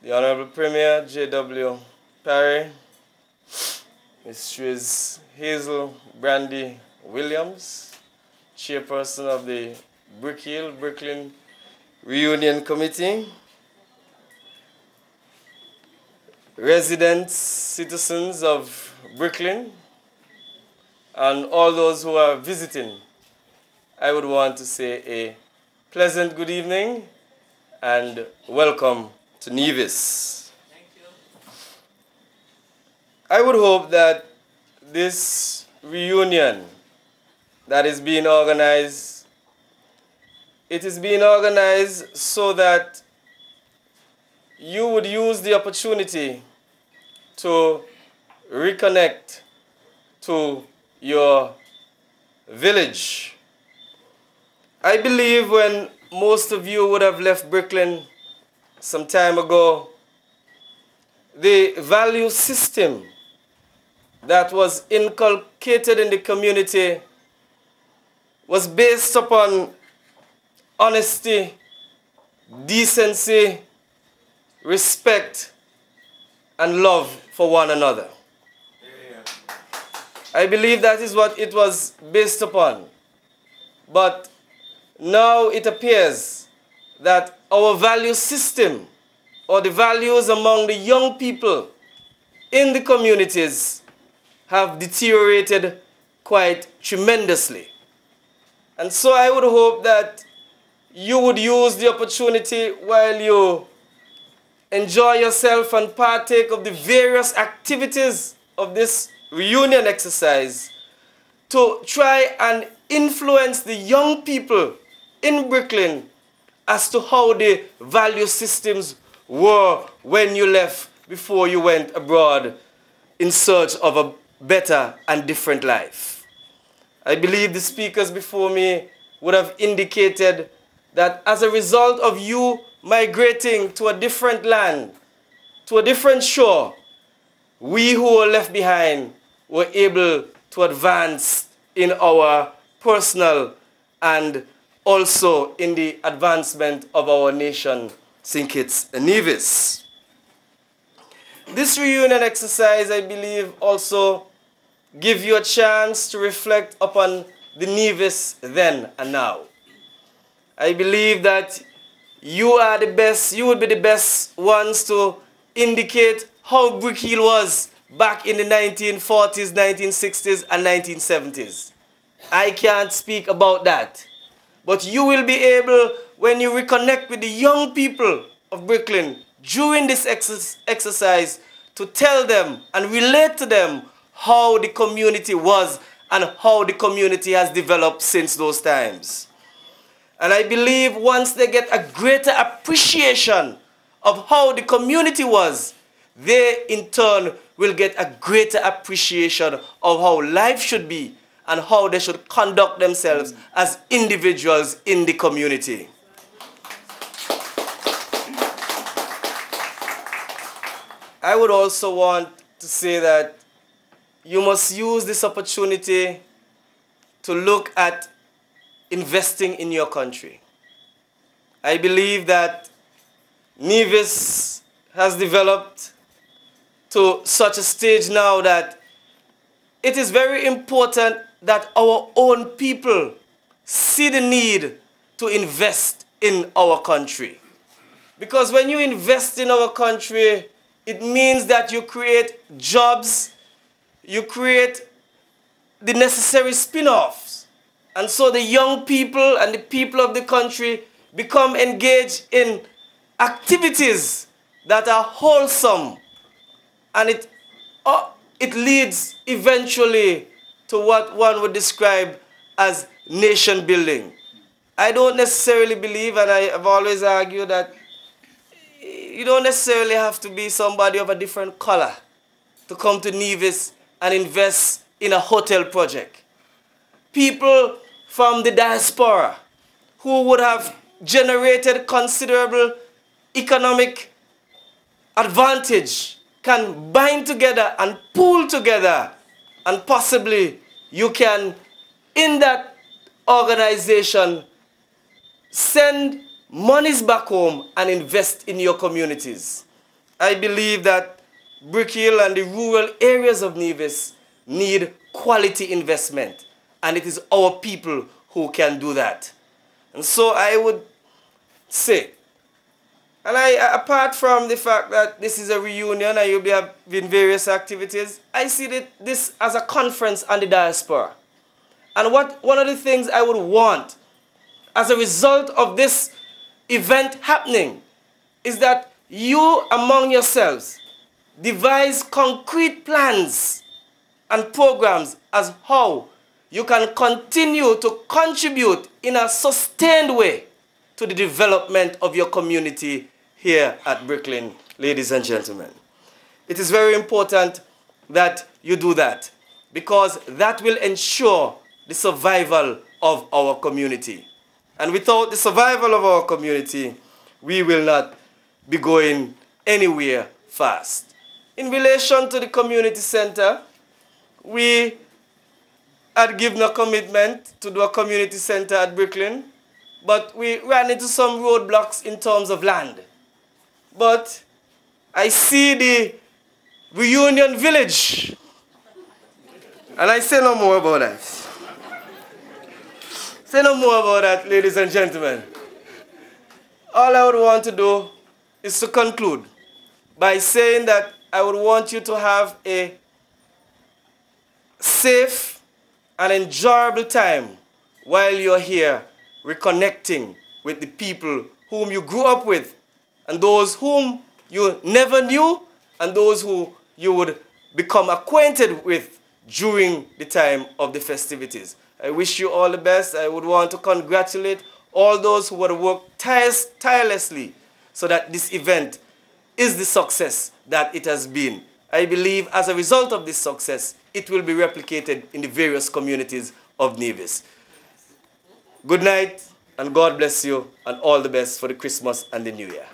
the Honorable Premier J.W. Parry, Mrs. Hazel Brandy Williams, Chairperson of the Kiln Reunion Committee, residents, citizens of Brooklyn, and all those who are visiting, I would want to say a pleasant good evening and welcome to Nevis. Thank you. I would hope that this reunion that is being organized, it is being organized so that you would use the opportunity to reconnect to your village. I believe when most of you would have left Brooklyn some time ago, the value system that was inculcated in the community was based upon honesty, decency, respect, and love for one another. I believe that is what it was based upon. But now it appears that our value system, or the values among the young people in the communities, have deteriorated quite tremendously. And so I would hope that you would use the opportunity while you enjoy yourself and partake of the various activities of this reunion exercise to try and influence the young people in Brooklyn as to how the value systems were when you left before you went abroad in search of a better and different life. I believe the speakers before me would have indicated that as a result of you migrating to a different land, to a different shore, we who were left behind were able to advance in our personal and also in the advancement of our nation, St Kitts and Nevis. This reunion exercise, I believe, also gives you a chance to reflect upon the Nevis then and now. I believe that you are the best, you would be the best ones to indicate how Brick Hill was back in the 1940s, 1960s, and 1970s. I can't speak about that. But you will be able, when you reconnect with the young people of Brooklyn during this exercise, to tell them and relate to them how the community was and how the community has developed since those times. And I believe once they get a greater appreciation of how the community was, they in turn will get a greater appreciation of how life should be and how they should conduct themselves as individuals in the community. I would also want to say that you must use this opportunity to look at investing in your country. I believe that Nevis has developed to such a stage now that it is very important that our own people see the need to invest in our country. Because when you invest in our country, it means that you create jobs, you create the necessary spin-offs. And so the young people and the people of the country become engaged in activities that are wholesome. And it leads eventually to what one would describe as nation building. I don't necessarily believe, and I have always argued, that you don't necessarily have to be somebody of a different color to come to Nevis and invest in a hotel project. People from the diaspora who would have generated considerable economic advantage can bind together and pool together, and possibly you can, in that organization, send monies back home and invest in your communities. I believe that Brick Hill and the rural areas of Nevis need quality investment, and it is our people who can do that. And so I would say, and apart from the fact that this is a reunion and you'll be having various activities, I see this as a conference on the diaspora. And one of the things I would want as a result of this event happening is that you among yourselves devise concrete plans and programs as how you can continue to contribute in a sustained way to the development of your community here at Brooklyn, ladies and gentlemen. It is very important that you do that, because that will ensure the survival of our community. And without the survival of our community, we will not be going anywhere fast. In relation to the community center, we had given a commitment to do a community center at Brooklyn, but we ran into some roadblocks in terms of land. But I see the Reunion Village, and I say no more about that. Say no more about that, ladies and gentlemen. All I would want to do is to conclude by saying that I would want you to have a safe and enjoyable time while you're here reconnecting with the people whom you grew up with, and those whom you never knew, and those who you would become acquainted with during the time of the festivities. I wish you all the best. I would want to congratulate all those who would have worked tirelessly so that this event is the success that it has been. I believe as a result of this success, it will be replicated in the various communities of Nevis. Good night, and God bless you, and all the best for the Christmas and the New Year.